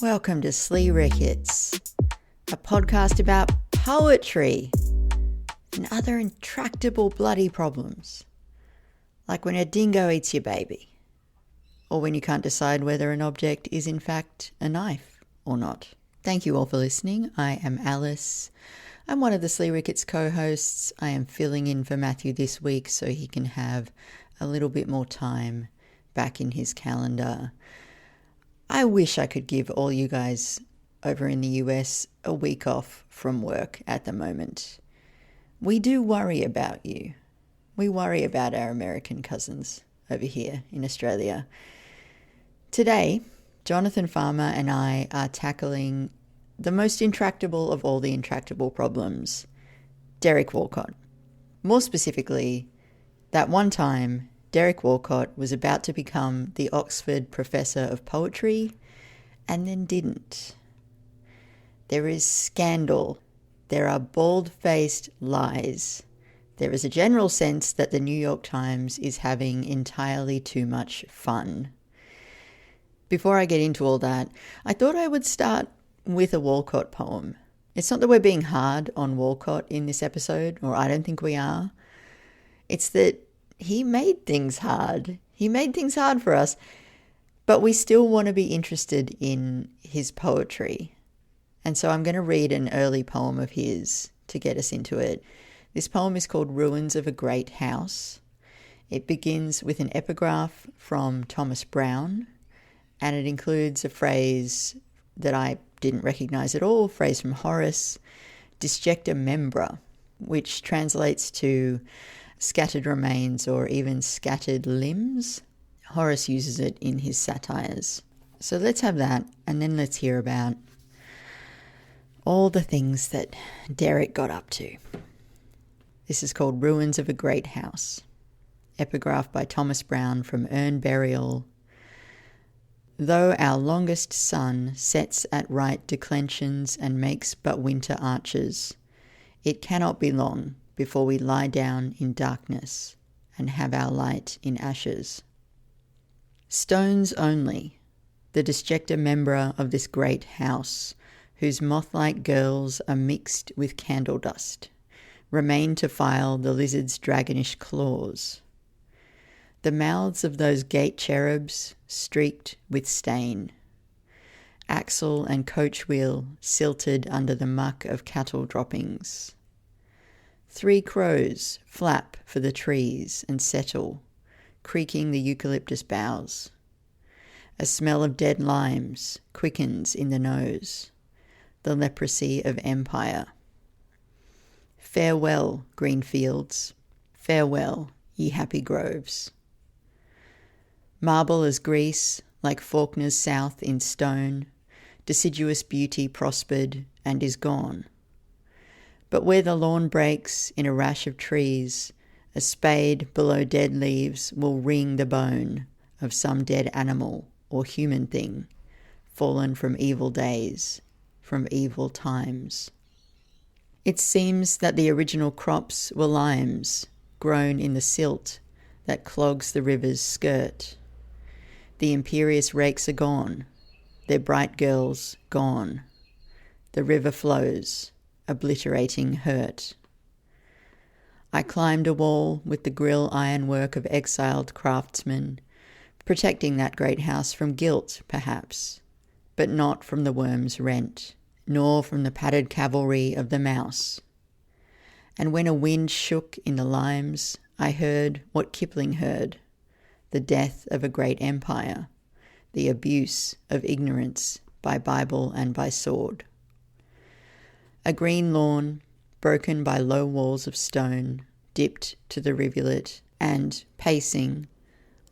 Welcome to SLEERICKETS, a podcast about poetry and other intractable bloody problems, like when a dingo eats your baby, or when you can't decide whether an object is in fact a knife or not. Thank you all for listening. I am Alice. I'm one of the SLEERICKETS co-hosts. I am filling in for Matthew this week so he can have a little bit more time back in his calendar. I wish I could give all you guys over in the US a week off from work at the moment. We do worry about you. We worry about our American cousins over here in Australia. Today, Jonathan Farmer and I are tackling the most intractable of all the intractable problems, Derek Walcott. More specifically, that one time Derek Walcott was about to become the Oxford Professor of Poetry and then didn't. There is scandal. There are bald-faced lies. There is a general sense that the New York Times is having entirely too much fun. Before I get into all that, I thought I would start with a Walcott poem. It's not that we're being hard on Walcott in this episode, or I don't think we are. It's that he made things hard. He made things hard for us, but we still want to be interested in his poetry. And so I'm going to read an early poem of his to get us into it. This poem is called Ruins of a Great House. It begins with an epigraph from Thomas Browne, and it includes a phrase that I didn't recognize at all, a phrase from Horace, disjecta membra, which translates to scattered remains or even scattered limbs. Horace uses it in his satires. So let's have that, and then let's hear about all the things that Derek got up to. This is called Ruins of a Great House. Epigraph by Thomas Browne from Urn Burial. Though our longest sun sets at right declensions and makes but winter arches, it cannot be long before we lie down in darkness and have our light in ashes. Stones only, the disjecta membra of this great house, whose moth-like girls are mixed with candle dust, remain to file the lizard's dragonish claws. The mouths of those gate cherubs streaked with stain, axle and coach wheel silted under the muck of cattle droppings. 3 crows flap for the trees and settle, creaking the eucalyptus boughs. A smell of dead limes quickens in the nose, the leprosy of empire. Farewell, green fields, farewell, ye happy groves. Marble as Greece, like Faulkner's South in stone, deciduous beauty prospered and is gone. But where the lawn breaks in a rash of trees, a spade below dead leaves will wring the bone of some dead animal or human thing, fallen from evil days, from evil times. It seems that the original crops were limes, grown in the silt that clogs the river's skirt. The imperious rakes are gone, their bright girls gone. The river flows, obliterating hurt. I climbed a wall with the grill ironwork of exiled craftsmen, protecting that great house from guilt, perhaps, but not from the worm's rent, nor from the padded cavalry of the mouse. And when a wind shook in the limes, I heard what Kipling heard, the death of a great empire, the abuse of ignorance by Bible and by sword. A green lawn, broken by low walls of stone, dipped to the rivulet, and, pacing,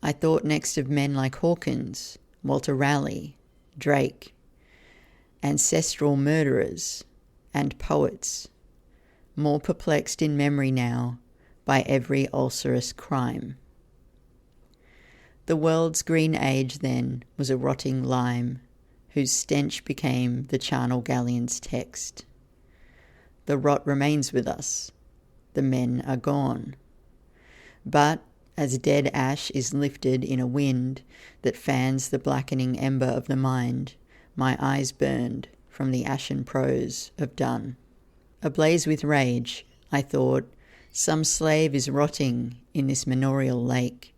I thought next of men like Hawkins, Walter Raleigh, Drake, ancestral murderers, and poets, more perplexed in memory now by every ulcerous crime. The world's green age then was a rotting lime, whose stench became the charnel gallion's text. The rot remains with us. The men are gone. But as dead ash is lifted in a wind that fans the blackening ember of the mind, my eyes burned from the ashen prose of done. Ablaze with rage, I thought, some slave is rotting in this manorial lake,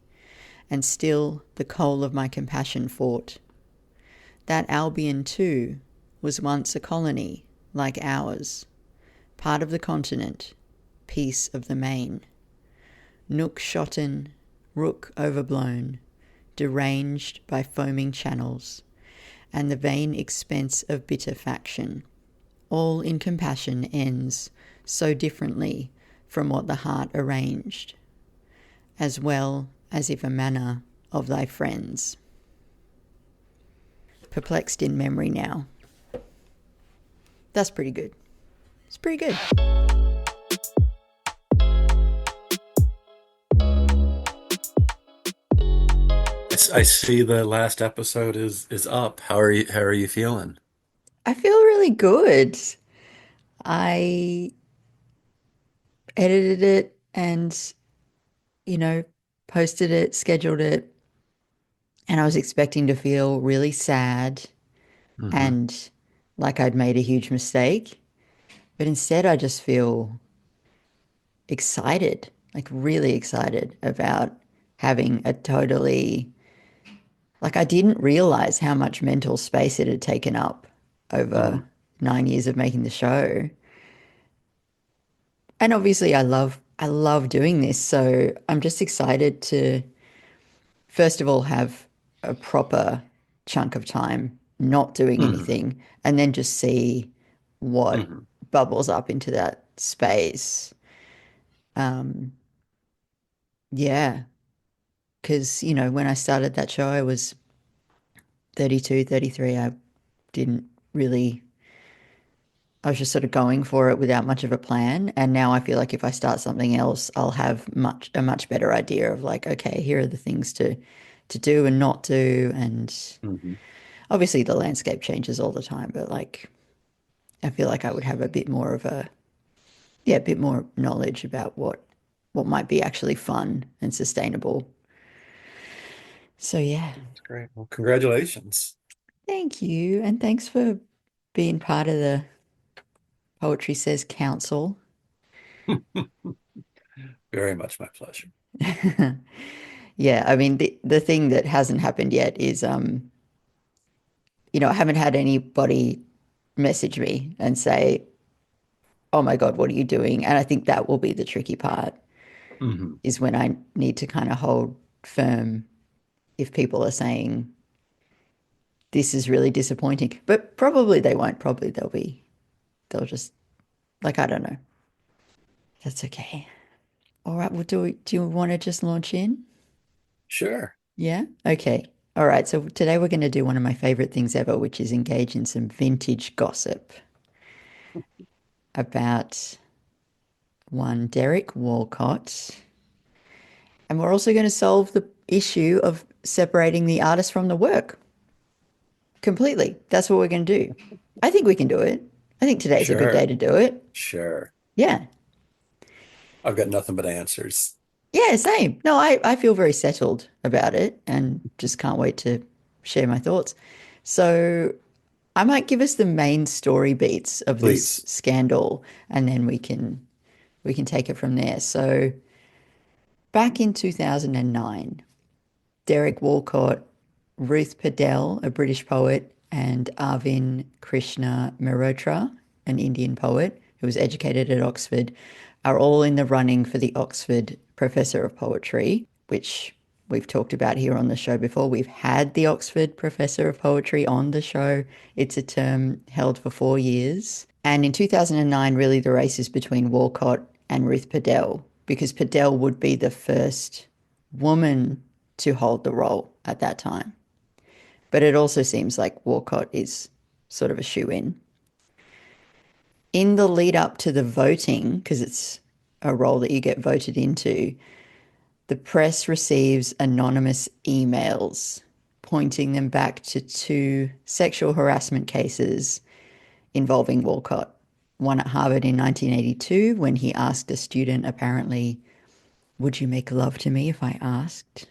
and still the coal of my compassion fought. That Albion, too, was once a colony like ours, part of the continent, piece of the main. Nook shotten, rook overblown, deranged by foaming channels, and the vain expense of bitter faction. All in compassion ends so differently from what the heart arranged, as well as if a manner of thy friends. Perplexed in memory now. That's pretty good. It's pretty good. I see the last episode is up. How are you feeling? I feel really good. I edited it and, you know, posted it, scheduled it, and I was expecting to feel really sad Hmm. and like I'd made a huge mistake. But instead, I just feel excited, like really excited about having a totally, like, I didn't realize how much mental space it had taken up over Hmm. 9 years of making the show. And obviously, I love doing this. So I'm just excited to, first of all, have a proper chunk of time not doing Hmm. anything and then just see what Hmm. bubbles up into that space. Um, yeah, because, when I started that show, I was 32, 33. I didn't really, I was just sort of going for it without much of a plan. And now I feel like if I start something else, I'll have a much better idea of like, okay, here are the things to do and not do. And Hmm. obviously the landscape changes all the time, but like I feel like I would have a bit more of a, yeah, a bit more knowledge about what might be actually fun and sustainable. So yeah. That's great. Well, congratulations. Thank you. And thanks for being part of the Poetry Says Council. Very much my pleasure. Yeah, I mean the thing that hasn't happened yet is I haven't had anybody message me and say, "Oh my God, what are you doing?" And I think that will be the tricky part Hmm. is when I need to kind of hold firm if people are saying this is really disappointing. But probably they won't. Probably they'll just like I don't know. That's okay. All right, well do you want to just launch in? Sure. Yeah? Okay. All right. So today we're going to do one of my favorite things ever, which is engage in some vintage gossip about one Derek Walcott. And we're also going to solve the issue of separating the artist from the work completely. That's what we're going to do. I think we can do it. I think today's a good day Sure. to do it. Sure. Yeah. I've got nothing but answers. Yeah, same. No, I feel very settled about it and just can't wait to share my thoughts. So I might give us the main story beats of this Please. scandal and then we can take it from there. So back in 2009, Derek Walcott, Ruth Padel, a British poet, and Arvin Krishna Mehrotra, an Indian poet who was educated at Oxford, are all in the running for the Oxford Professor of Poetry, which we've talked about here on the show before. We've had the Oxford Professor of Poetry on the show. It's a term held for 4 years. And in 2009, really the race is between Walcott and Ruth Padel, because Padel would be the first woman to hold the role at that time. But it also seems like Walcott is sort of a shoe-in. In the lead up to the voting, because it's a role that you get voted into, the press receives anonymous emails pointing them back to two sexual harassment cases involving Walcott. One at Harvard in 1982 when he asked a student, apparently, "Would you make love to me if I asked?"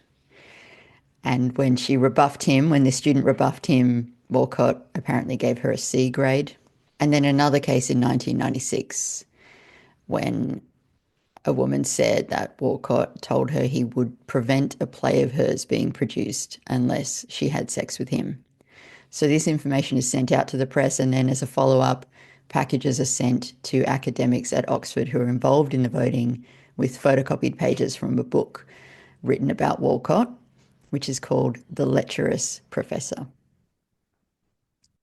And when the student rebuffed him Walcott apparently gave her a C grade. And then another case in 1996 when a woman said that Walcott told her he would prevent a play of hers being produced unless she had sex with him. So this information is sent out to the press, and then as a follow-up, packages are sent to academics at Oxford who are involved in the voting with photocopied pages from a book written about Walcott, which is called The Lecherous Professor.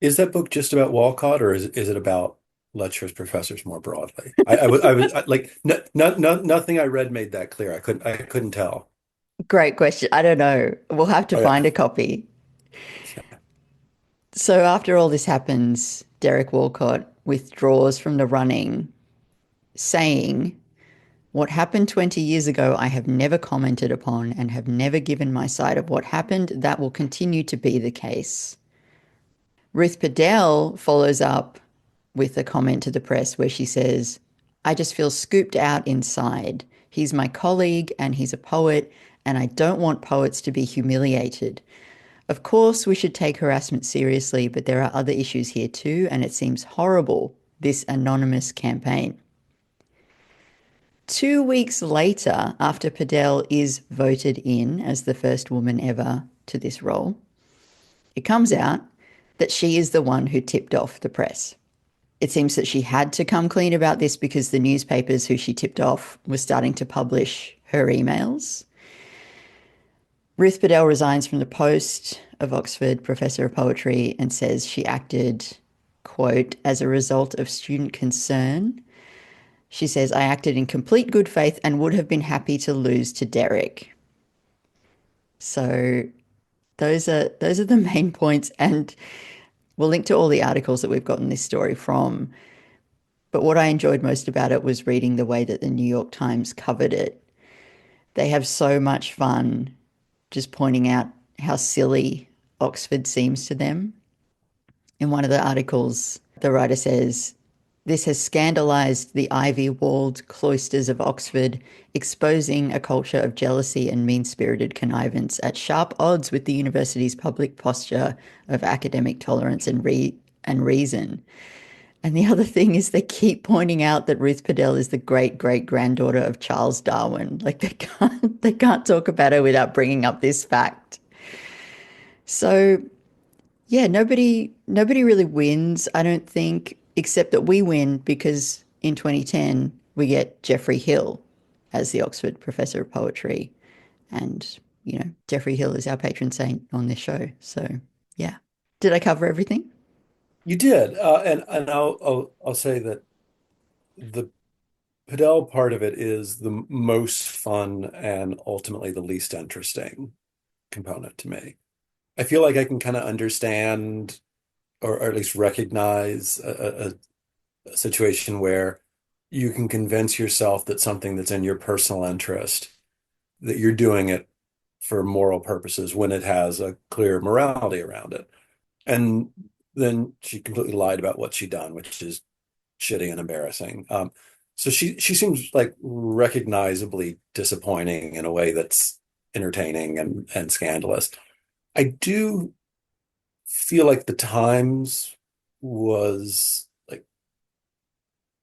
Is that book just about Walcott, or is it about lecturers, professors more broadly? I was like, nothing I read made that clear. I couldn't tell. Great question. I don't know. We'll have to Okay. find a copy. So after all this happens, Derek Walcott withdraws from the running, saying, "What happened 20 years ago, I have never commented upon and have never given my side of what happened. That will continue to be the case." Ruth Padel follows up with a comment to the press where she says, "I just feel scooped out inside. He's my colleague and he's a poet, and I don't want poets to be humiliated. Of course, we should take harassment seriously, but there are other issues here too, and it seems horrible, this anonymous campaign." 2 weeks later, after Padel is voted in as the first woman ever to this role, it comes out that she is the one who tipped off the press. It seems that she had to come clean about this because the newspapers who she tipped off were starting to publish her emails. Ruth Padel resigns from the post of Oxford Professor of Poetry and says she acted, quote, "as a result of student concern." She says, "I acted in complete good faith and would have been happy to lose to Derek." So those are the main points, and we'll link to all the articles that we've gotten this story from. But what I enjoyed most about it was reading the way that the New York Times covered it. They have so much fun just pointing out how silly Oxford seems to them. In one of the articles, the writer says, "This has scandalized the ivy-walled cloisters of Oxford, exposing a culture of jealousy and mean-spirited connivance at sharp odds with the university's public posture of academic tolerance and reason." And the other thing is they keep pointing out that Ruth Padel is the great-great-granddaughter of Charles Darwin. Like they can't talk about her without bringing up this fact. So yeah, nobody really wins, I don't think, except that we win because in 2010 we get Geoffrey Hill as the Oxford Professor of Poetry, and Geoffrey Hill is our patron saint on this show. So yeah, did I cover everything? You did, and I'll say that the Padel part of it is the most fun and ultimately the least interesting component to me. I feel like I can kind of understand or at least recognize a situation where you can convince yourself that something that's in your personal interest, that you're doing it for moral purposes when it has a clear morality around it. And then she completely lied about what she'd done, which is shitty and embarrassing. So she seems like recognizably disappointing in a way that's entertaining and scandalous. I do feel like the Times was like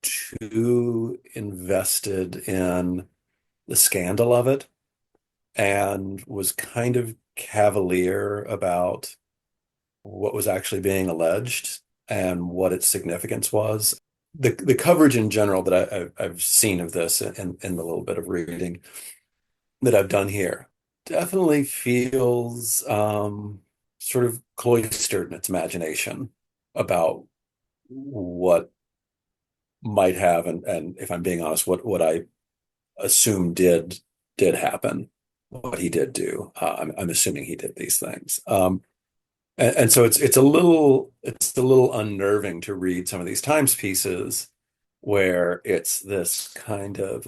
too invested in the scandal of it and was kind of cavalier about what was actually being alleged and what its significance was. The coverage in general that I've seen of this in the little bit of reading that I've done here definitely feels sort of cloistered in its imagination about what might have and if I'm being honest, what I assume did happen, what he did do. I'm assuming he did these things. And so it's a little unnerving to read some of these Times pieces where it's this kind of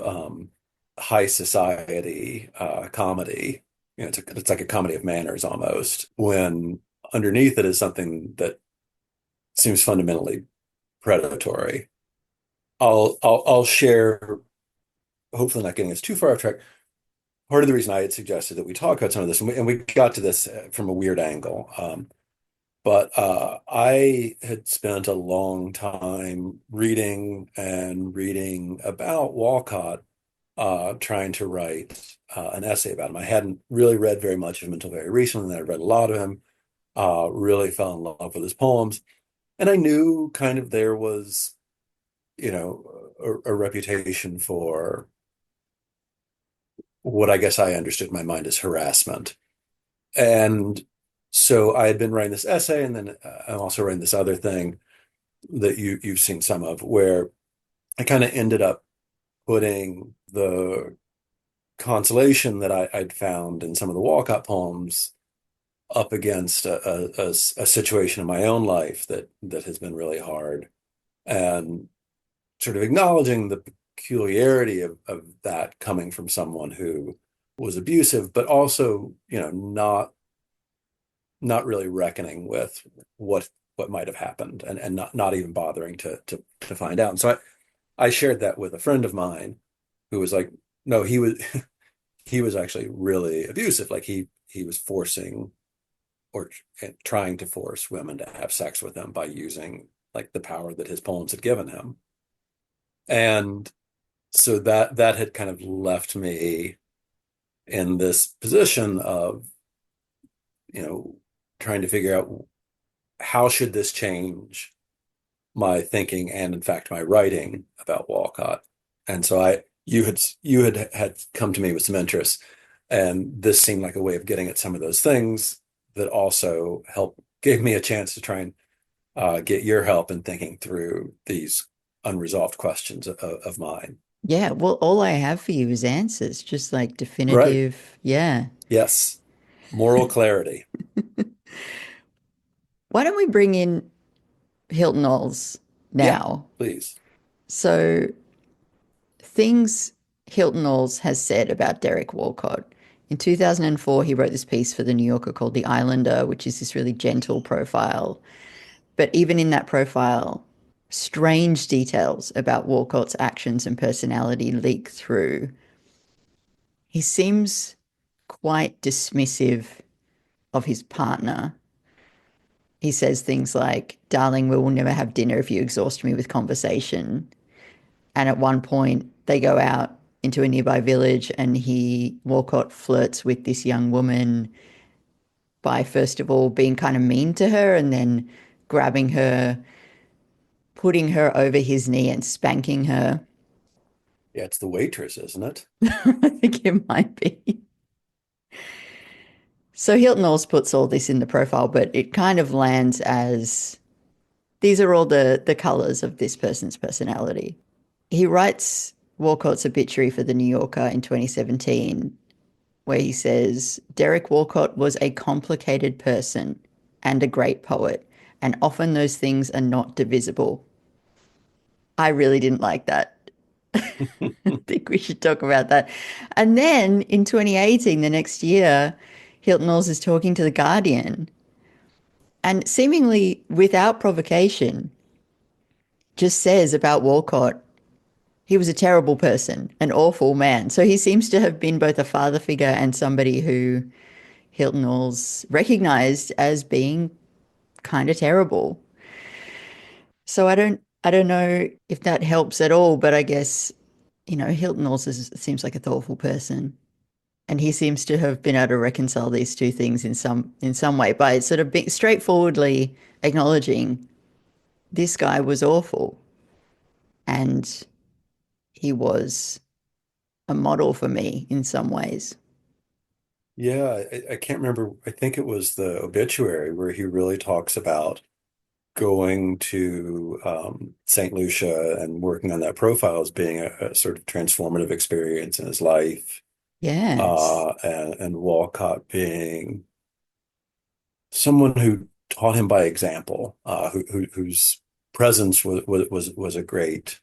high society comedy. It's like a comedy of manners almost, when underneath it is something that seems fundamentally predatory. I'll share, hopefully not getting us too far off track. Part of the reason I had suggested that we talk about some of this, and we got to this from a weird angle. But I had spent a long time reading and reading about Walcott, trying to write an essay about him. I hadn't really read very much of him until very recently, and I read a lot of him, really fell in love with his poems. And I knew kind of there was, a reputation for what I guess I understood in my mind as harassment. And so I had been writing this essay, and then I'm also writing this other thing that you've seen some of, where I kind of ended up putting the consolation that I'd found in some of the Walcott poems up against a situation in my own life that has been really hard, and sort of acknowledging the peculiarity of that coming from someone who was abusive, but also, not really reckoning with what might have happened, and not even bothering to find out. And so I shared that with a friend of mine who was like, no, he was he was actually really abusive. Like he was forcing, or trying to force women to have sex with him by using like the power that his poems had given him. And so that had kind of left me in this position of, you know, trying to figure out how should this change my thinking and in fact my writing about Walcott. And so you had come to me with some interest, and this seemed like a way of getting at some of those things that also gave me a chance to try and get your help in thinking through these unresolved questions of mine. Yeah, well, all I have for you is answers, just like Right. definitive. Yeah. Yes. Moral clarity. Why don't we bring in Hilton Knowles Yeah, now? please. So, things Hilton Knowles has said about Derek Walcott. In 2004, he wrote this piece for The New Yorker called The Islander, which is this really gentle profile. But even in that profile, strange details about Walcott's actions and personality leak through. He seems quite dismissive of his partner. He says things like, "Darling, we will never have dinner if you exhaust me with conversation." And at one point, they go out into a nearby village, and Walcott, flirts with this young woman by, first of all, being kind of mean to her and then grabbing her, putting her over his knee and spanking her. Yeah, it's the waitress, isn't it? I think it might be. So Hilton Knowles puts all this in the profile, but it kind of lands as these are all the colors of this person's personality. He writes Walcott's obituary for The New Yorker in 2017, where he says, Derek Walcott was a complicated person and a great poet, and often those things are not divisible. I really didn't like that. I think we should talk about that. And then in 2018, the next year, Hilton Knowles is talking to The Guardian, and seemingly without provocation, just says about Walcott, he was a terrible person, an awful man. So he seems to have been both a father figure and somebody who Hilton Knowles recognized as being kind of terrible. So I don't know if that helps at all, but I guess, Hilton Knowles seems like a thoughtful person. And he seems to have been able to reconcile these two things in some way by sort of being straightforwardly acknowledging this guy was awful, and he was a model for me in some ways. Yeah, I can't remember. I think it was the obituary where he really talks about going to St. Lucia and working on that profile as being a sort of transformative experience in his life, Yes. and Walcott being someone who taught him by example, whose presence was a great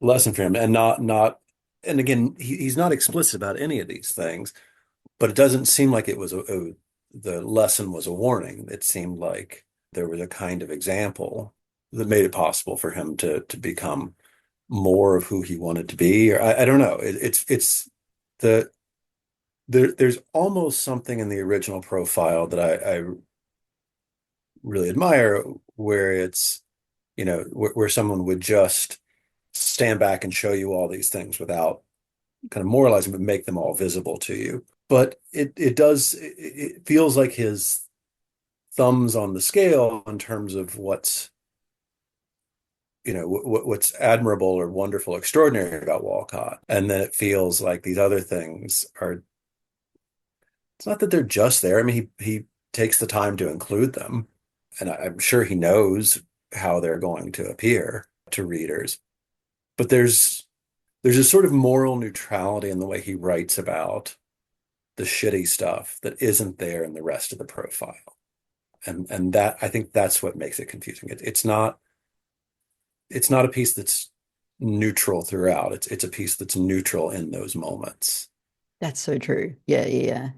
lesson for him, and not and again, he's not explicit about any of these things, but it doesn't seem like it was the lesson was a warning. It seemed like there was a kind of example that made it possible for him to become more of who he wanted to be. Or I don't know. It's the there's almost something in the original profile that I really admire, where it's, where someone would just stand back and show you all these things without kind of moralizing, but make them all visible to you. But it feels like his thumbs on the scale in terms of what's admirable or wonderful, extraordinary about Walcott. And then it feels like these other things are, it's not that they're just there. I mean, he takes the time to include them, and I'm sure he knows how they're going to appear to readers. But there's a sort of moral neutrality in the way he writes about the shitty stuff that isn't there in the rest of the profile. And that, I think that's what makes it confusing. It's not a piece that's neutral throughout. It's a piece that's neutral in those moments. That's so true. Yeah, yeah, yeah.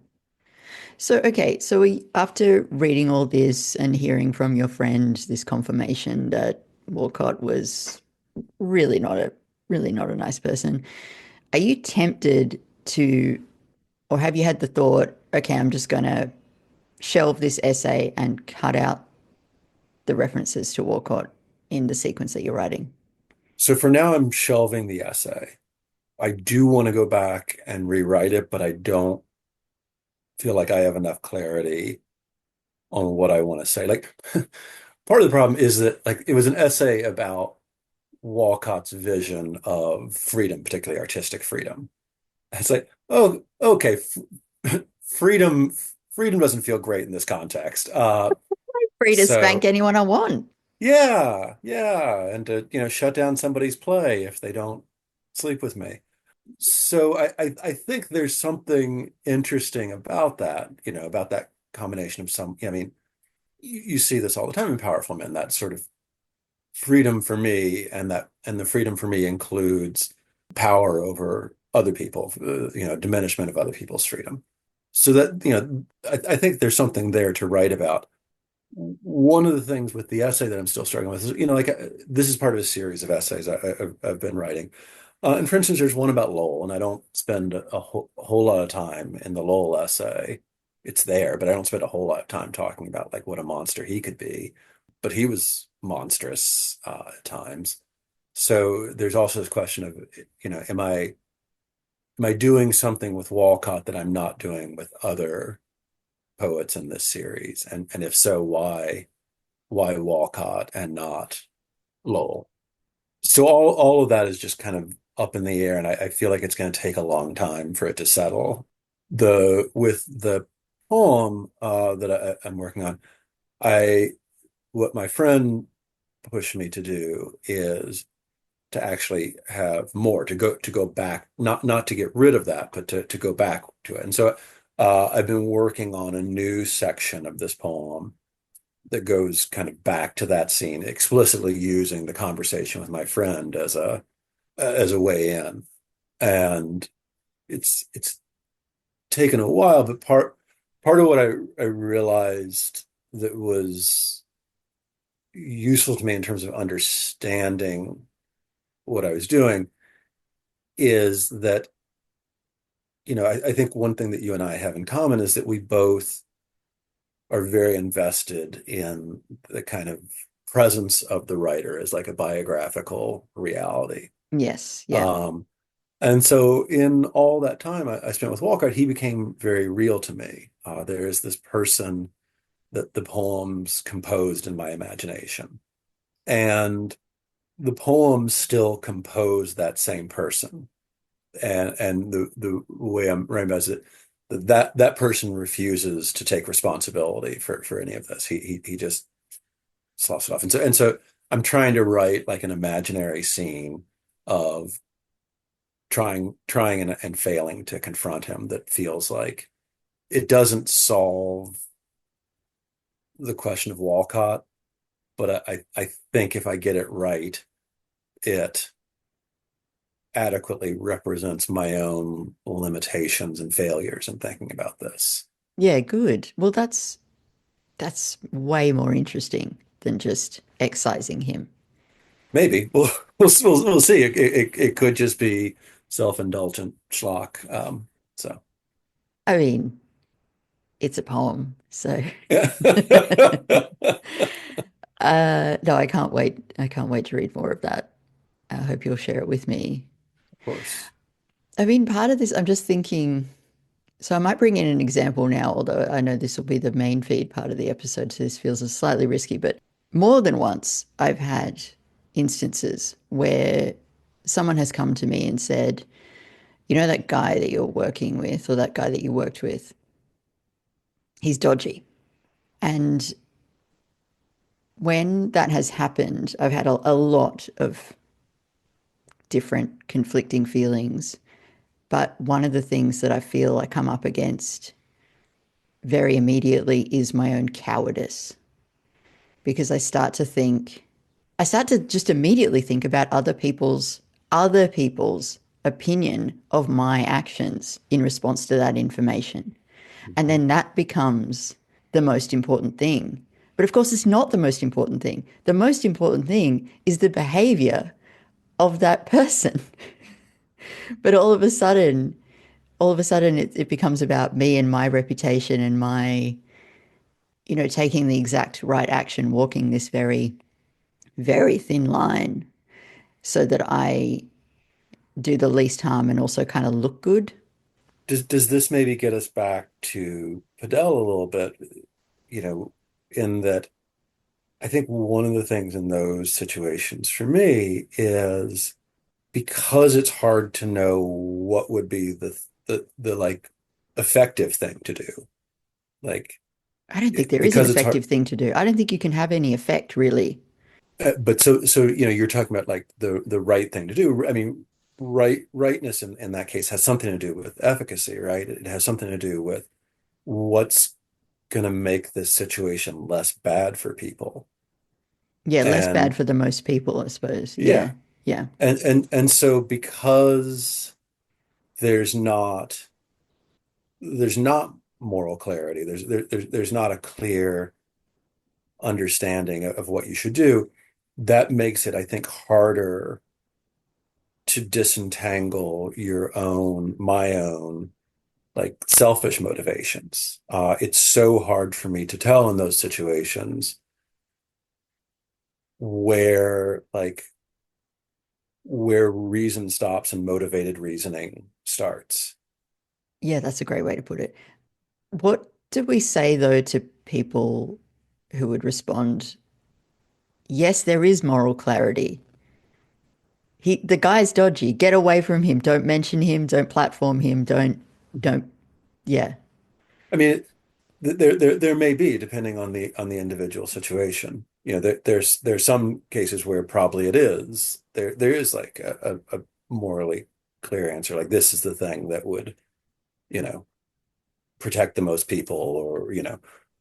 So, okay, so after reading all this and hearing from your friend this confirmation that Walcott was really not a really not a nice person, are you tempted to, or have you had the thought, okay, I'm just going to shelve this essay and cut out the references to Walcott in the sequence that you're writing? So for now, I'm shelving the essay. I do want to go back and rewrite it, but I don't feel like I have enough clarity on what I want to say. Like, part of the problem is that, like, it was an essay about Walcott's vision of freedom, particularly artistic freedom. It's like, oh, okay, freedom, freedom doesn't feel great in this context. Free to spank So anyone I want. yeah, yeah, and to, shut down somebody's play if they don't sleep with me. So I think there's something interesting about that, about that combination of I mean, you see this all the time in powerful men, that sort of freedom for me, and the freedom for me includes power over other people, diminishment of other people's freedom. So that, I think there's something there to write about. One of the things with the essay that I'm still struggling with is, like, this is part of a series of essays I've been writing. And for instance, there's one about Lowell, and I don't spend a whole lot of time in the Lowell essay. It's there, but I don't spend a whole lot of time talking about, like, what a monster he could be. But he was monstrous at times. So there's also this question of, am I doing something with Walcott that I'm not doing with other poets in this series? And if so, why Walcott and not Lowell? So all of that is just kind of up in the air, and I feel like it's going to take a long time for it to settle. With the poem that I'm working on, I what my friend pushed me to do is to actually have more, to go back, not to get rid of that, but to go back to it. And so I've been working on a new section of this poem that goes kind of back to that scene, explicitly using the conversation with my friend as a way in. And it's taken a while, but part of what I realized that was useful to me in terms of understanding what I was doing is that, I think one thing that you and I have in common is that we both are very invested in the kind of presence of the writer as like a biographical reality. Yes, yeah. Um, and so in all that time I spent with Walcott, he became very real to me. There is this person that the poems composed in my imagination. And the poems still compose that same person. And the way I'm writing about it, that person refuses to take responsibility for any of this. He just sloughs it off. And so I'm trying to write like an imaginary scene of trying and failing to confront him, that feels like it doesn't solve the question of Walcott, but I think if I get it right, it adequately represents my own limitations and failures in thinking about this. Yeah, good. Well, that's way more interesting than just excising him. Maybe we'll see. It could just be self-indulgent schlock. So I mean, It's a poem. So Of no, I can't wait. I can't wait to read more of that. I hope you'll share it with me. course. I mean, part of this, I'm just thinking, so I might bring in an example now, although I know this will be the main feed part of the episode, so this feels slightly risky, but more than once I've had instances where someone has come to me and said, you know, that guy that you're working with or that guy that you worked with, he's dodgy. And when that has happened, I've had a lot of different conflicting feelings. But one of the things that I feel I come up against very immediately is my own cowardice because I start to just immediately think about other people's opinion of my actions in response to that information. And Mhm. then that becomes the most important thing. But of course, it's not the most important thing. The most important thing is the behavior of that person. But all of a sudden, it becomes about me and my reputation and my, you know, taking the exact right action, walking this very, very thin line so that I do the least harm and also kind of look good. Does this maybe get us back to Padel a little bit, in that I think one of the things in those situations for me is because it's hard to know what would be the like effective thing to do. Like I don't think there is an because it's hard. effective thing to do. I don't think you can have any effect really. But so you're talking about like the right thing to do. I mean, rightness in that case has something to do with efficacy, right? It has something to do with what's going to make this situation less bad for people. Yeah, less bad And for the most people, I suppose. yeah, Yeah, yeah, and so because there's not there's not moral clarity, there's not a clear understanding of what you should do, that makes it, I think, harder to disentangle my own, like selfish motivations. It's so hard for me to tell in those situations where like where reason stops and motivated reasoning starts. yeah. That's a great way to put it. What do we say though to people who would respond, yes, there is moral clarity. The guy's dodgy. Get away from him. Don't mention him. Don't platform him. Don't. Yeah, I mean, there may be, depending on the individual situation. There's some cases where probably it is. There is like a morally clear answer, like this is the thing that would, you know, protect the most people, or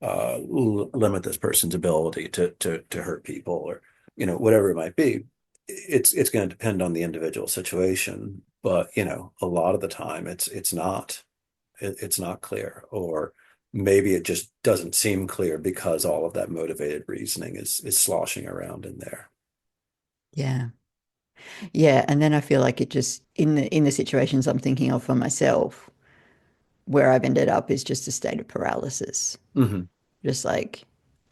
limit this person's ability to hurt people, or whatever it might be. It's going to depend on the individual situation, but a lot of the time it's not clear, or maybe it just doesn't seem clear because all of that motivated reasoning is sloshing around in there. yeah, yeah. And then I feel like it just in the situations I'm thinking of for myself, where I've ended up is just a state of paralysis. Hmm. Just like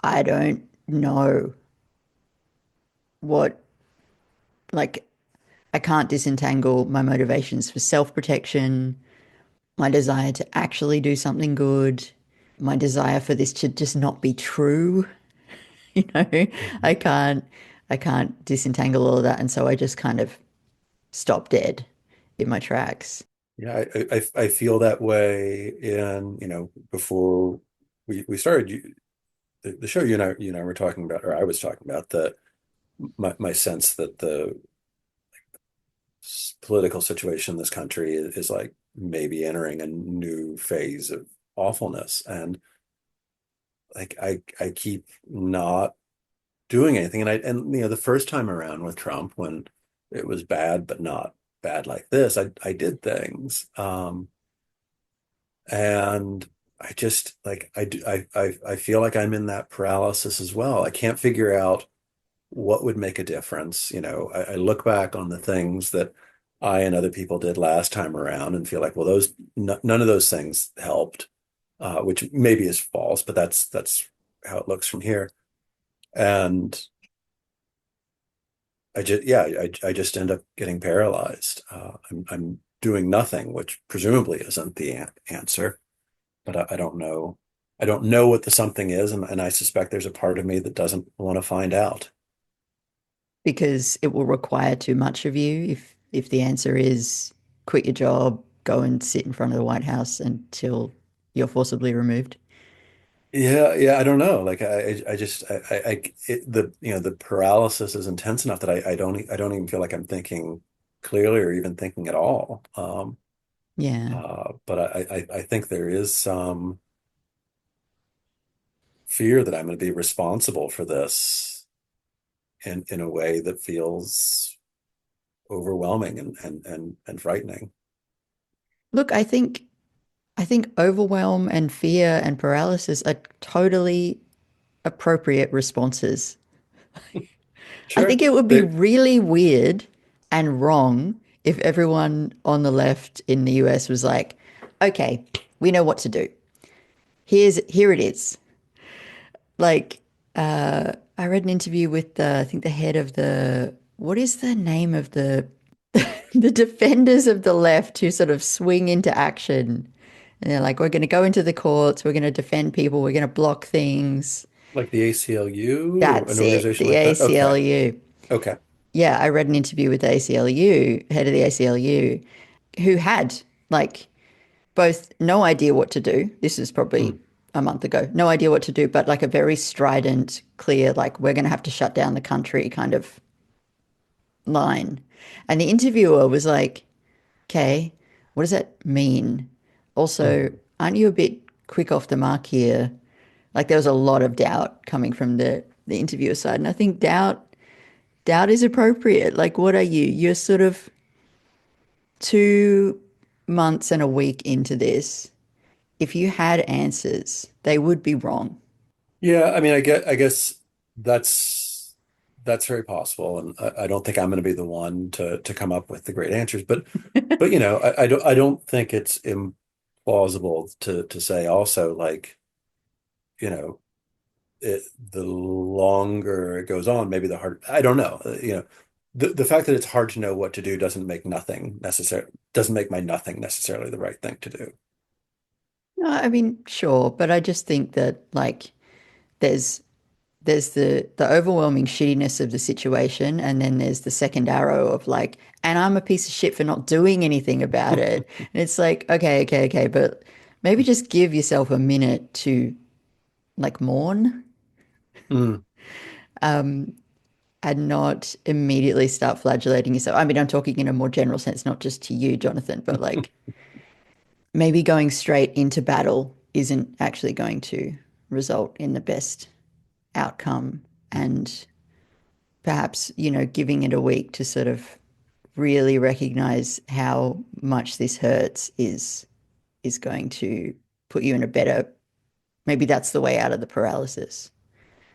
I don't know what like I can't disentangle my motivations for self-protection, my desire to actually do something good, my desire for this to just not be true. You know, Hmm. I can't I can't disentangle all of that. And so I just kind of stop dead in my tracks. Yeah, I feel that way before we started the show. You and I were talking about, or I was talking about, my sense that the political situation in this country is like maybe entering a new phase of awfulness. And like I keep not doing anything. And the first time around with Trump, when it was bad but not bad like this, I did things. And I just like I do I feel like I'm in that paralysis as well. I can't figure out what would make a difference. I look back on the things that I and other people did last time around and feel like, well, none of those things helped. which maybe is false, but that's how it looks from here. And I just end up getting paralyzed. I'm doing nothing, which presumably isn't the answer, but I don't know. I don't know what the something is, and I suspect there's a part of me that doesn't want to find out. because it will require too much of you if the answer is quit your job, go and sit in front of the White House until you're forcibly removed. Yeah, I don't know. Like I just the the paralysis is intense enough that I don't even feel like I'm thinking clearly or even thinking at all. Yeah. But I think there is some fear that I'm going to be responsible for this in a way that feels overwhelming and frightening. Look, I think overwhelm and fear and paralysis are totally appropriate responses. I think Sure. it would be They really weird and wrong if everyone on the left in the US was like, okay, we know what to do. Here it is. Like, I read an interview with I think the head of what is the name of the defenders of the left who sort of swing into action. And they're like, we're going to go into the courts, we're going to defend people, we're going to block things. like the ACLU or an That's it, organization the like that. Okay. ACLU. Okay. Yeah, I read an interview with the ACLU, head of the ACLU, who had like both no idea what to do. This is probably Mm. a month ago. No idea what to do, but like a very strident, clear, like we're going to have to shut down the country kind of line. And the interviewer was like, okay, what does that mean? Also, Mm. aren't you a bit quick off the mark here? Like there was a lot of doubt coming from the interviewer side. And I think doubt is appropriate. Like, what are you? You're sort of 2 months and a week into this. If you had answers, they would be wrong. Yeah, I mean, I guess that's that's very possible, and I don't think I'm going to be the one to come up with the great answers. But I don't think it's implausible to say also like it, the longer it goes on, maybe the harder. I don't know. The fact that it's hard to know what to do doesn't make my nothing necessarily the right thing to do. No, I mean, sure, but I just think that like there's there's the overwhelming shittiness of the situation, and then there's the second arrow of like, and I'm a piece of shit for not doing anything about it. And it's like, okay, but maybe just give yourself a minute to like mourn, Mm, um, and not immediately start flagellating yourself. I mean, I'm talking in a more general sense, not just to you, Jonathan, but like maybe going straight into battle isn't actually going to result in the best outcome. And perhaps, giving it a week to sort of really recognize how much this hurts is going to put you in a better, maybe that's the way out of the paralysis.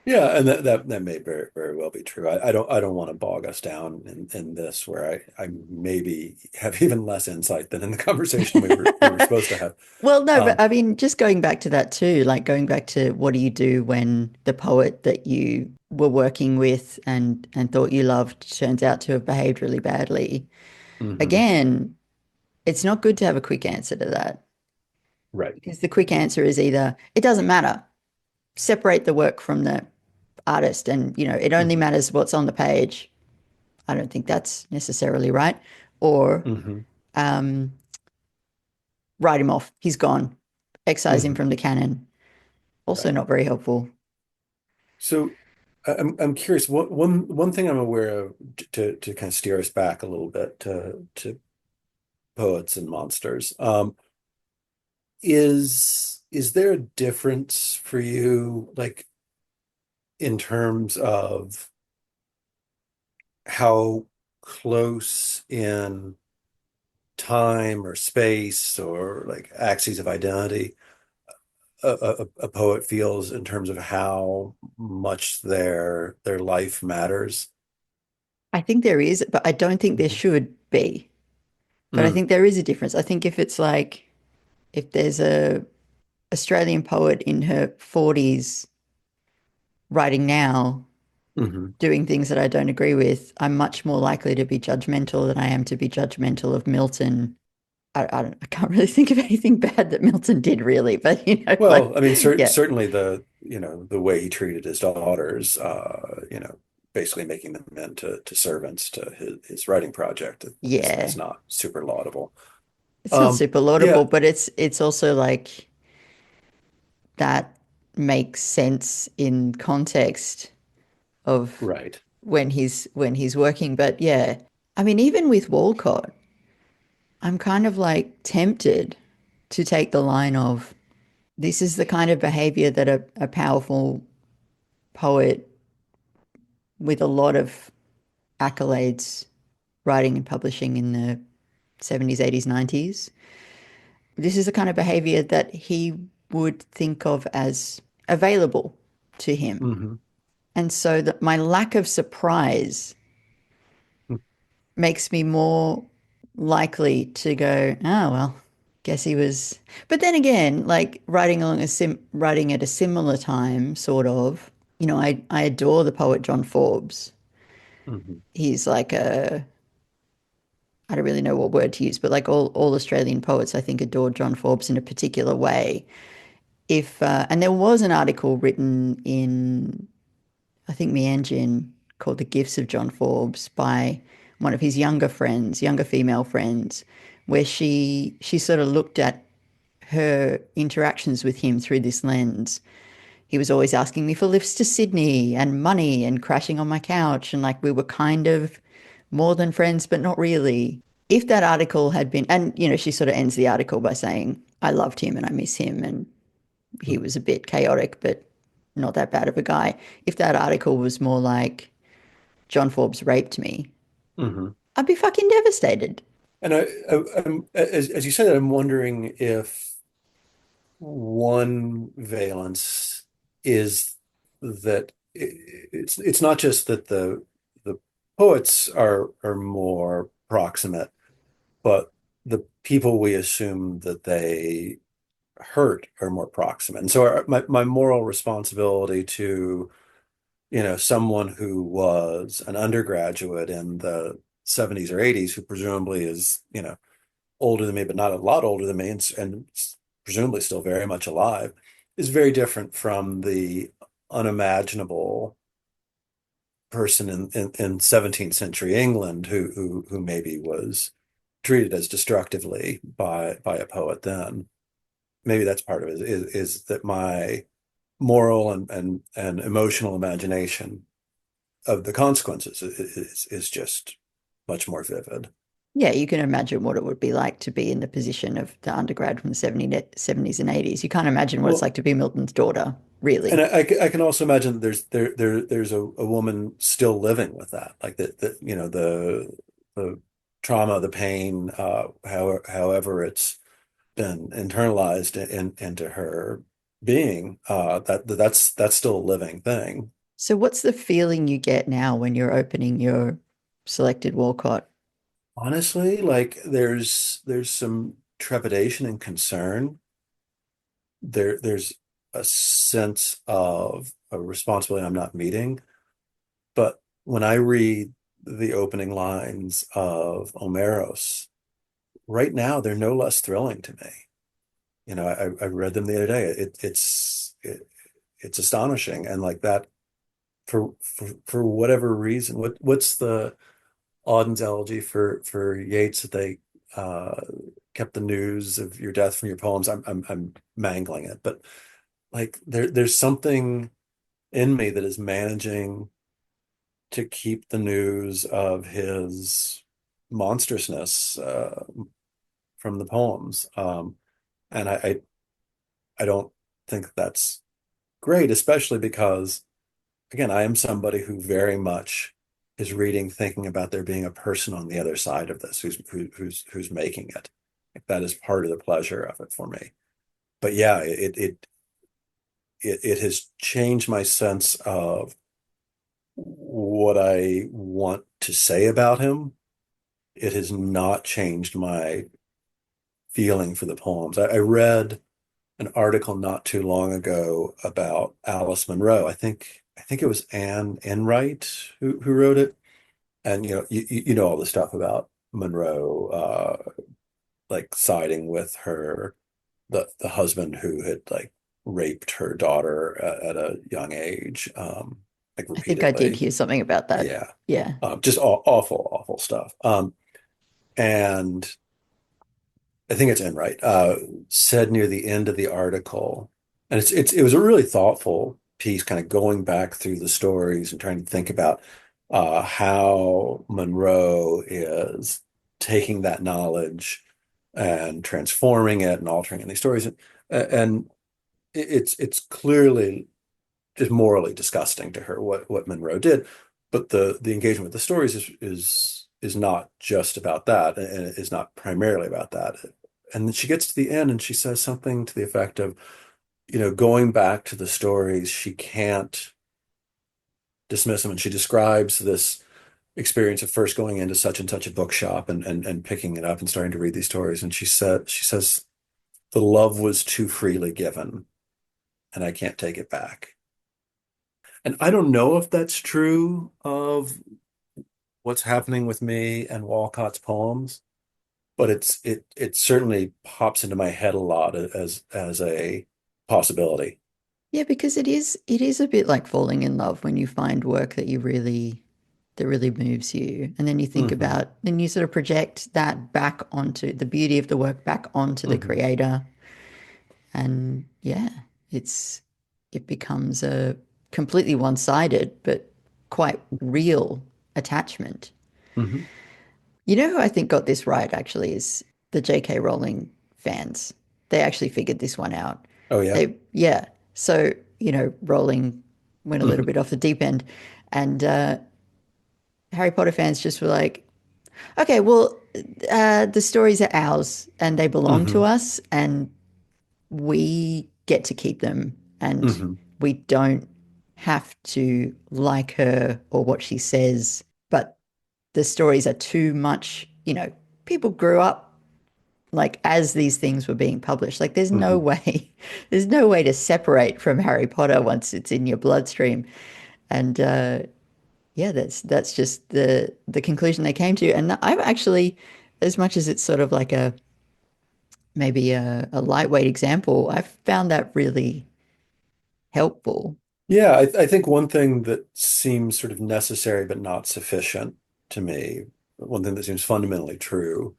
yeah, and that may very well be true. I don't want to bog us down in this where I maybe have even less insight than in the conversation we were supposed to have. Well, no, but Um, I mean, just going back to that too, like going back to what do you do when the poet that you were working with and thought you loved turns out to have behaved really badly? mhm, Again, it's not good to have a quick answer to that right. because the quick answer is either it doesn't matter, separate the work from the artist, and it only Hmm. matters what's on the page. I don't think that's necessarily right. Or Hmm. um, write him off. He's gone. Excise him Hmm. from the canon. Also Right. not very helpful. So I'm curious. One thing I'm aware of to kind of steer us back a little bit to poets and monsters. Is there a difference for you, like in terms of how close in time or space or like axes of identity a poet feels in terms of how much their life matters? I think there is, but I don't think there Mhm. should be. But I Mm, think there is a difference. I think if it's like, if there's a Australian poet in her 40s writing now, Hmm. doing things that I don't agree with, I'm much more likely to be judgmental than I am to be judgmental of Milton. I can't really think of anything bad that Milton did, really, but Well, I mean, yeah, certainly the way he treated his daughters, basically making them into servants to his writing project is yeah. not super laudable. It's not Um, super yeah, laudable, but it's also like that makes sense in context of right. when he's working. But yeah, I mean, even with Walcott, I'm kind of like tempted to take the line of this is the kind of behavior that a powerful poet with a lot of accolades writing and publishing in the 70s, 80s, 90s. This is the kind of behavior that he would think of as available to him. Hmm. And so that my lack of surprise makes me more likely to go, oh, well, guess he was. But then again, like writing at a similar time, sort of, I adore the poet John Forbes. Hmm. He's like I don't really know what word to use, but like all Australian poets, I think adore John Forbes in a particular way. If and there was an article written in I think Meanjin called The Gifts of John Forbes by one of his younger friends, younger female friends, where she sort of looked at her interactions with him through this lens. He was always asking me for lifts to Sydney and money and crashing on my couch. And like we were kind of more than friends, but not really. If that article had been, and she sort of ends the article by saying, I loved him and I miss him. And he was a bit chaotic, but not that bad of a guy. If that article was more like, John Forbes raped me, Hmm. I'd be fucking devastated. And as you said that, I'm wondering if one valence is that it's not just that the poets are more proximate, but the people we assume that they hurt are more proximate. And so my moral responsibility to, someone who was an undergraduate in the 70s or 80s, who presumably is, older than me, but not a lot older than me, and presumably still very much alive, is very different from the unimaginable person in 17th century England who maybe was treated as destructively by a poet then. Maybe that's part of it, is that my moral and emotional imagination of the consequences is just much more vivid. Yeah, you can imagine what it would be like to be in the position of the undergrad from the 70s and 80s. You can't imagine what it's Well, like to be Milton's daughter, and really. I can also imagine that there's a woman still living with that, like the trauma, the pain, however it's been internalized into her being, that's still a living thing. So, what's the feeling you get now when you're opening your selected Walcott? Honestly, like there's some trepidation and concern. There's a sense of a responsibility I'm not meeting. But when I read the opening lines of Omeros, right now they're no less thrilling to me. I read them the other day. It's astonishing, and like that for whatever reason. What's the Auden's elegy for Yeats that they uh, kept the news of your death from your poems? I'm mangling it, but like there's something in me that is managing to keep the news of his monstrousness from the poems. And I don't think that's great, especially because, again, I am somebody who very much is reading, thinking about there being a person on the other side of this who's making it. Like, that is part of the pleasure of it for me. But yeah, it has changed my sense of what I want to say about him. It has not changed my feeling for the poems. I read an article not too long ago about Alice Munro. I think it was Anne Enright who wrote it. And you know all the stuff about Monroe, like siding with her, the husband who had like raped her daughter at a young age, like I think I did repeatedly. hear something about that. Yeah, Yeah. just awful, awful stuff. And I think it's Enright, said near the end of the article, and it was a really thoughtful piece, kind of going back through the stories and trying to think about how Monroe is taking that knowledge and transforming it and altering it in these stories, and it's clearly just morally disgusting to her what Monroe did, but the engagement with the stories is not just about that, and it is not primarily about that. And then she gets to the end and she says something to the effect of, going back to the stories, she can't dismiss them. And she describes this experience of first going into such and such a bookshop and picking it up and starting to read these stories. And she says, the love was too freely given, and I can't take it back. And I don't know if that's true of what's happening with me and Walcott's poems, but it certainly pops into my head a lot as a possibility. Yeah, because it is a bit like falling in love when you find work that really moves you. And then you think Hmm. about, then you sort of project that back onto the beauty of the work back onto the Hmm. creator. And yeah, it becomes a completely one-sided but quite real attachment. Hmm. You know who I think got this right actually is the J.K. Rowling fans. They actually figured this one out. Oh yeah. Yeah. So, Rowling went a little Hmm. bit off the deep end, and Harry Potter fans just were like, okay, well, the stories are ours and they belong to Hmm. us, and we get to keep them, and Hmm. we don't have to like her or what she says, but the stories are too much, people grew up like as these things were being published. Like there's no Hmm. way, there's no way to separate from Harry Potter once it's in your bloodstream. And yeah, that's just the conclusion they came to. And I've actually, as much as it's sort of like a maybe a lightweight example, I've found that really helpful. Yeah, I think one thing that seems sort of necessary but not sufficient to me, one thing that seems fundamentally true,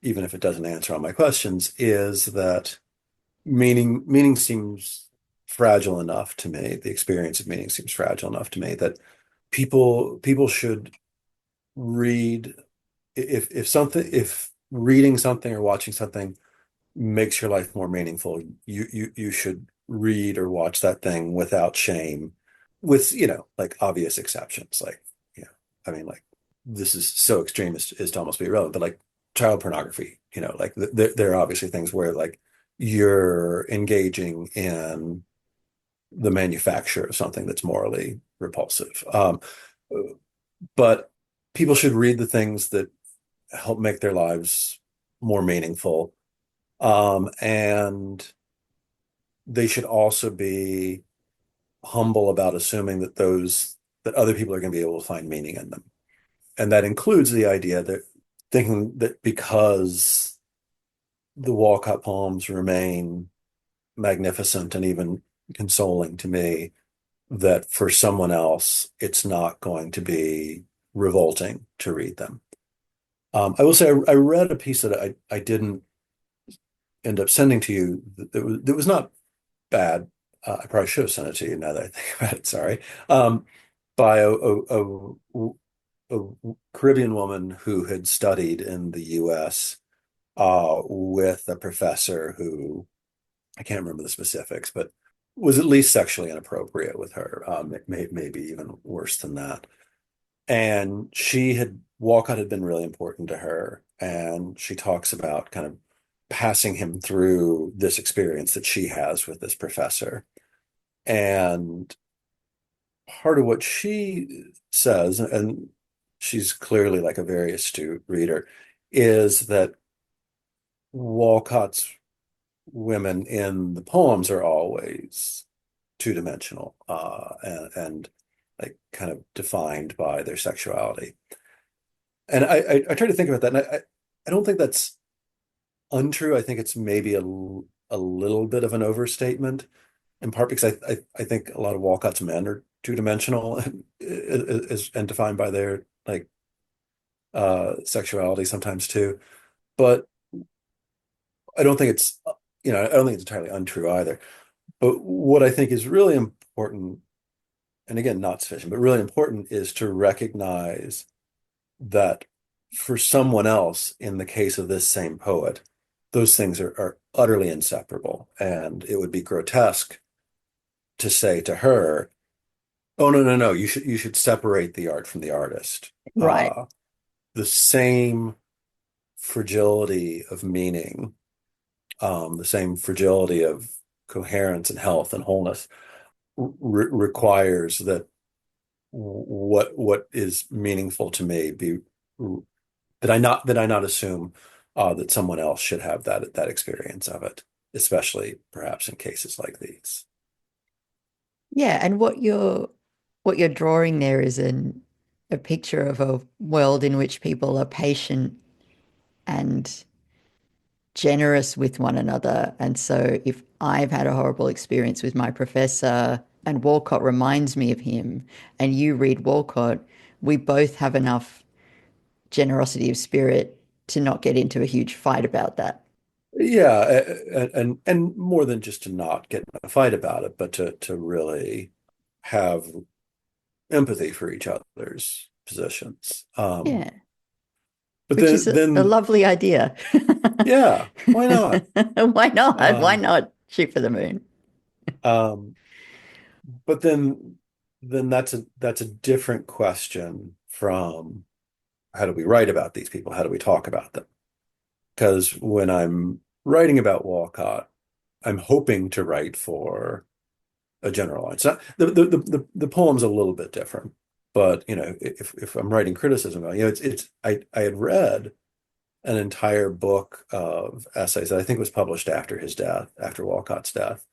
even if it doesn't answer all my questions, is that meaning seems fragile enough to me. The experience of meaning seems fragile enough to me that people should read, if reading something or watching something makes your life more meaningful, you should read or watch that thing without shame, with like obvious exceptions, like I mean, like, this is so extreme as to almost be irrelevant, but like child pornography, like there are obviously things where like you're engaging in the manufacture of something that's morally repulsive. But people should read the things that help make their lives more meaningful. And they should also be humble about assuming that other people are going to be able to find meaning in them. And that includes the idea that thinking that because the Walcott poems remain magnificent and even consoling to me, that for someone else, it's not going to be revolting to read them. I will say I read a piece that I didn't end up sending to you that was not bad. I probably should have sent it to you now that I think about it. Sorry. By a Caribbean woman who had studied in the U.S. With a professor who, I can't remember the specifics, but was at least sexually inappropriate with her, maybe even worse than that. And Walcott had been really important to her. And she talks about kind of passing him through this experience that she has with this professor. And part of what she says, and she's clearly like a very astute reader, is that Walcott's women in the poems are always two-dimensional, and like kind of defined by their sexuality. And I try to think about that, and I don't think that's untrue. I think it's maybe a little bit of an overstatement, in part because I think a lot of Walcott's men are two-dimensional and defined by their like sexuality sometimes too. But I don't think it's I don't think it's entirely untrue either. But what I think is really important, and again, not sufficient, but really important, is to recognize that for someone else, in the case of this same poet, those things are utterly inseparable. And it would be grotesque to say to her, "Oh, no, no, no, you should separate the art from the artist." Right. The same fragility of meaning, the same fragility of coherence and health and wholeness requires that what is meaningful to me be that I not assume that someone else should have that experience of it, especially perhaps in cases like these. Yeah, and what you're drawing there is a picture of a world in which people are patient and generous with one another. And so if I've had a horrible experience with my professor and Walcott reminds me of him, and you read Walcott, we both have enough generosity of spirit to not get into a huge fight about that. Yeah, and more than just to not get in a fight about it, but to really have empathy for each other's positions. Yeah, But which is then a then lovely idea. yeah, why not? Why not? Why Um, not shoot for the moon? um, but then that's a different question from how do we write about these people? How do we talk about them? Because when I'm writing about Walcott, I'm hoping to write for a general audience. So the poem's a little bit different, but if I'm writing criticism, it's I had read an entire book of essays that I think was published after his death, after Walcott's death,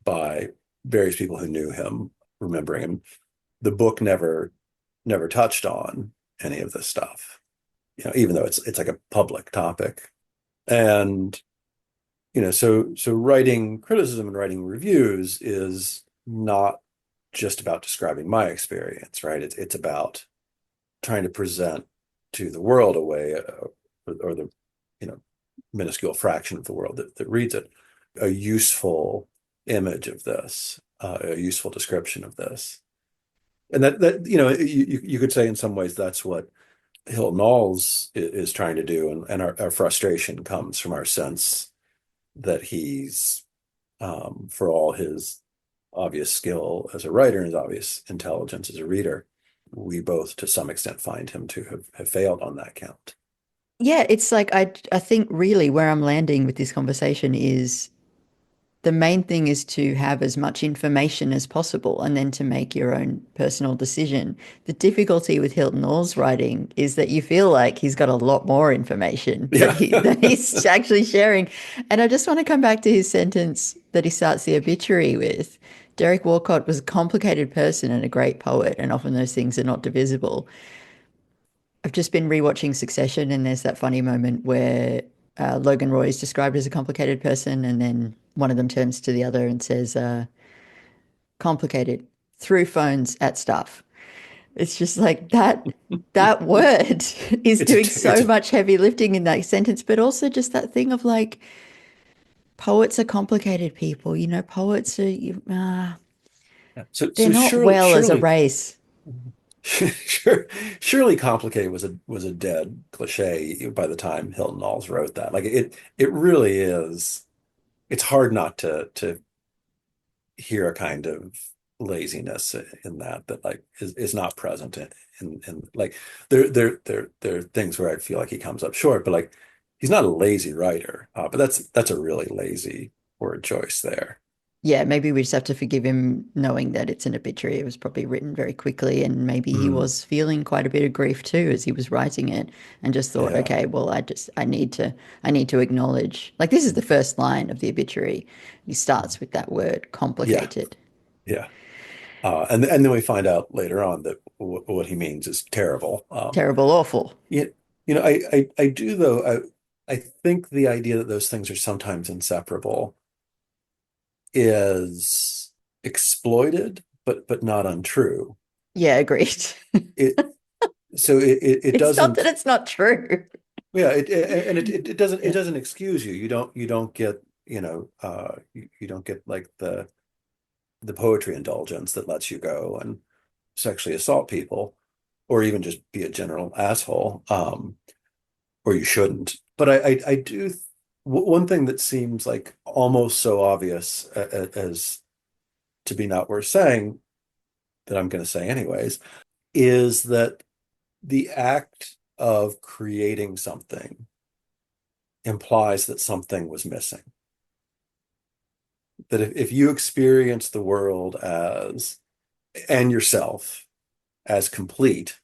by various people who knew him, remembering him. The book never touched on any of this stuff, even though it's like a public topic. And so writing criticism and writing reviews is not just about describing my experience, right? It's about trying to present to the world a way, or the you know minuscule fraction of the world that reads it, a useful image of this, a useful description of this. And that you could say in some ways that's what Hilton Knowles is trying to do, and our frustration comes from our sense that he's, for all his obvious skill as a writer and his obvious intelligence as a reader, we both to some extent find him to have failed on that count. Yeah, it's like I think really where I'm landing with this conversation is the main thing is to have as much information as possible and then to make your own personal decision. The difficulty with Hilton Hall's writing is that you feel like he's got a lot more information that Yeah. he's actually sharing. And I just want to come back to his sentence that he starts the obituary with. Derek Walcott was a complicated person and a great poet, and often those things are not divisible. I've just been rewatching Succession, and there's that funny moment where Logan Roy is described as a complicated person, and then one of them turns to the other and says, "Complicated through phones at stuff." It's just like that word is It's a doing it's so a much heavy lifting in that sentence, but also just that thing of like poets are complicated people. Poets are so they're so not surely well as a surely race. sure, surely complicated was a dead cliche by the time Hilton Knowles wrote that. Like it really is. It's hard not to hear a kind of laziness in that like is not present in like there are things where I feel like he comes up short, but like he's not a lazy writer. But that's a really lazy word choice there. Yeah, maybe we just have to forgive him knowing that it's an obituary. It was probably written very quickly, and maybe he Mm, was feeling quite a bit of grief too as he was writing it, and just thought, yeah, okay, well, I need to acknowledge. Like this is the first line of the obituary. He starts with that word, yeah, complicated, yeah. And then we find out later on that what he means is terrible. terrible, awful. Yeah, I do though. I think the idea that those things are sometimes inseparable is exploited, but not untrue. Yeah, agreed. It so it It's not that doesn't. it's not true. Yeah, it doesn't Yeah, excuse you. You don't get you don't get like the poetry indulgence that lets you go and sexually assault people or even just be a general asshole. Or you shouldn't. But I do one thing that seems like almost so obvious as to be not worth saying that I'm going to say anyways is that the act of creating something implies that something was missing. That if you experience the world as and yourself as complete,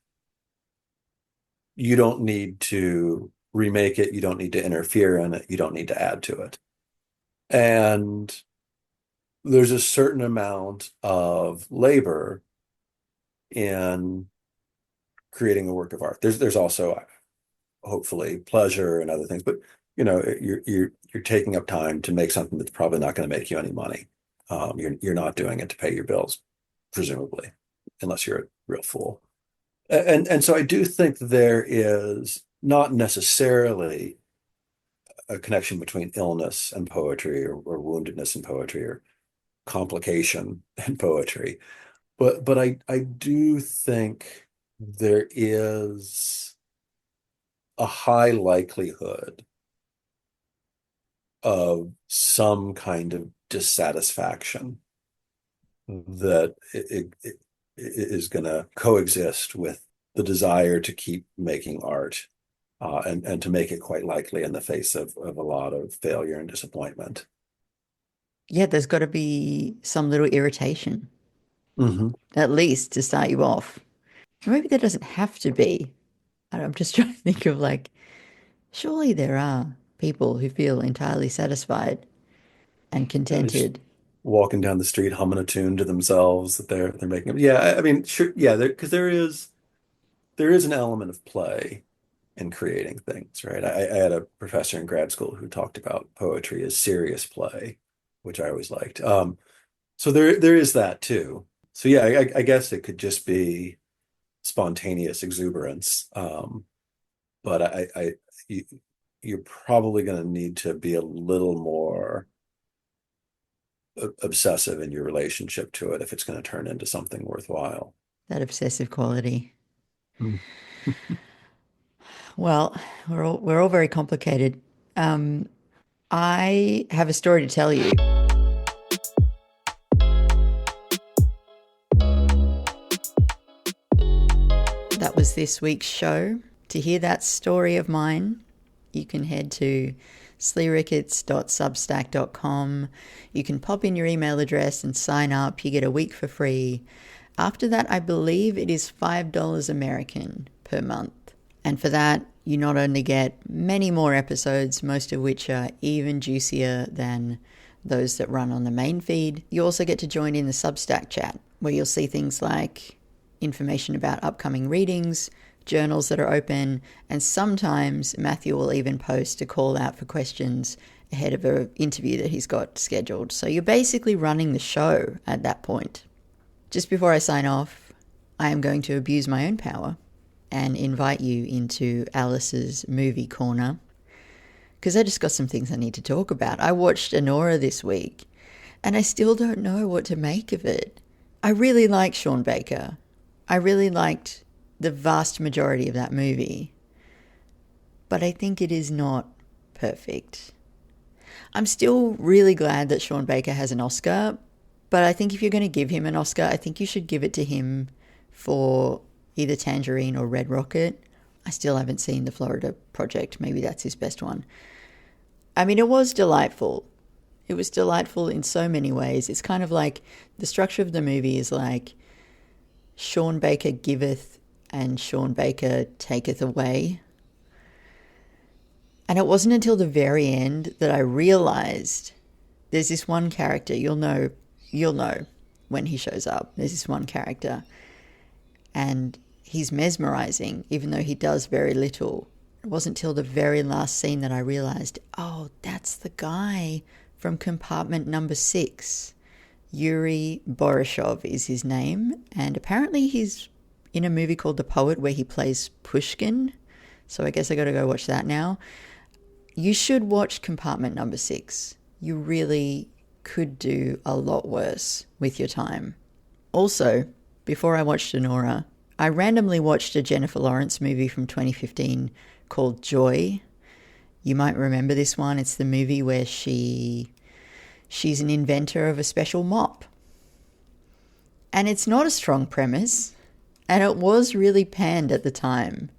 you don't need to remake it, you don't need to interfere in it, you don't need to add to it. And there's a certain amount of labor in creating a work of art. There's also hopefully pleasure and other things, but you're taking up time to make something that's probably not going to make you any money. You're not doing it to pay your bills, presumably, unless you're a real fool. And so I do think there is not necessarily a connection between illness and poetry or woundedness and poetry or complication and poetry. But I do think there is a high likelihood of some kind of dissatisfaction that it is going to coexist with the desire to keep making art and to make it quite likely in the face of a lot of failure and disappointment. yeah, there's got to be some little irritation, Hmm. at least to start you off. Maybe there doesn't have to be. I'm just trying to think of like, surely there are people who feel entirely satisfied and They're just contented. walking down the street humming a tune to themselves that they're making. Yeah, I mean, sure, yeah, because there is an element of play in creating things, right? I had a professor in grad school who talked about poetry as serious play, which I always liked. So there is that too. So yeah, I guess it could just be spontaneous exuberance. But you, you're probably going to need to be a little more obsessive in your relationship to it if it's going to turn into something worthwhile. That obsessive quality. Mm. Well, we're all very complicated. Um, I have a story to tell you. That was this week's show. To hear that story of mine, you can head to sleerickets.substack.com. You can pop in your email address and sign up. You get a week for free. After that, I believe it is $5 American per month. And for that, you not only get many more episodes, most of which are even juicier than those that run on the main feed, you also get to join in the Substack chat, where you'll see things like information about upcoming readings, journals that are open, and sometimes Matthew will even post a call out for questions ahead of an interview that he's got scheduled. So you're basically running the show at that point. Just before I sign off, I am going to abuse my own power and invite you into Alice's movie corner, because I just got some things I need to talk about. I watched Anora this week, and I still don't know what to make of it. I really like Sean Baker. I really liked the vast majority of that movie, but I think it is not perfect. I'm still really glad that Sean Baker has an Oscar, but I think if you're going to give him an Oscar, I think you should give it to him for either Tangerine or Red Rocket. I still haven't seen The Florida Project. Maybe that's his best one. I mean, it was delightful. It was delightful in so many ways. It's kind of like the structure of the movie is like Sean Baker giveth and Sean Baker taketh away. And it wasn't until the very end that I realized there's this one character, you'll know when he shows up. There's this one character and he's mesmerizing, even though he does very little. It wasn't till the very last scene that I realized, oh, that's the guy from compartment number 6. Yuri Borisov is his name. And apparently he's in a movie called The Poet where he plays Pushkin. So I guess I got to go watch that now. You should watch compartment number 6. You really could do a lot worse with your time. Also, before I watched Anora, I randomly watched a Jennifer Lawrence movie from 2015 called Joy. You might remember this one. It's the movie where she's an inventor of a special mop. And it's not a strong premise, and it was really panned at the time.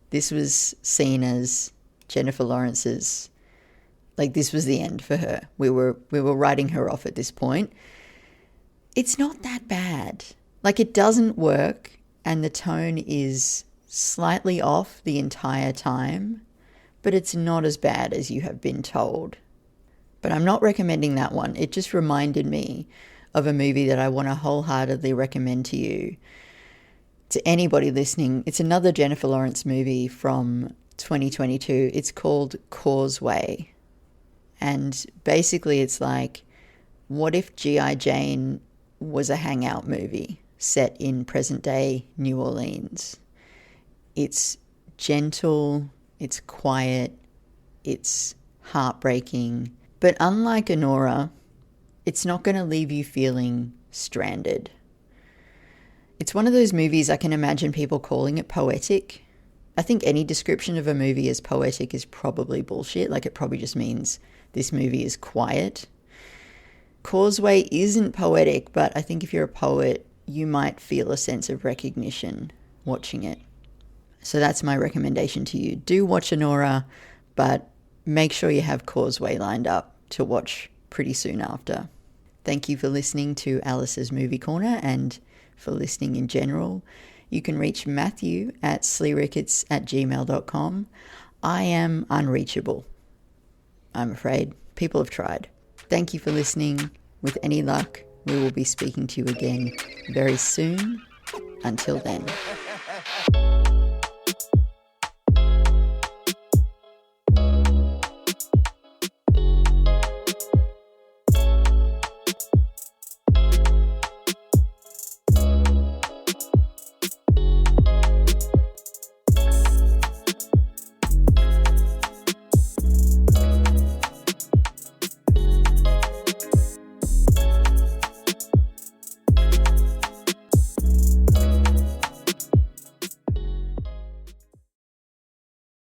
This was seen as Jennifer Lawrence's, like this was the end for her. We were writing her off at this point. It's not that bad. Like it doesn't work, and the tone is slightly off the entire time, but it's not as bad as you have been told. But I'm not recommending that one. It just reminded me of a movie that I want to wholeheartedly recommend to you, to anybody listening. It's another Jennifer Lawrence movie from 2022. It's called Causeway. And basically it's like, what if G.I. Jane was a hangout movie set in present day New Orleans? It's gentle, it's quiet, it's heartbreaking. But unlike Anora, it's not going to leave you feeling stranded. It's one of those movies I can imagine people calling it poetic. I think any description of a movie as poetic is probably bullshit. Like it probably just means this movie is quiet. Causeway isn't poetic, but I think if you're a poet, you might feel a sense of recognition watching it. So that's my recommendation to you. Do watch Anora, but make sure you have Causeway lined up to watch pretty soon after. Thank you for listening to Alice's Movie Corner and for listening in general. You can reach Matthew at SLEERICKETS@gmail.com. I am unreachable, I'm afraid. People have tried. Thank you for listening. With any luck, we will be speaking to you again very soon. Until then.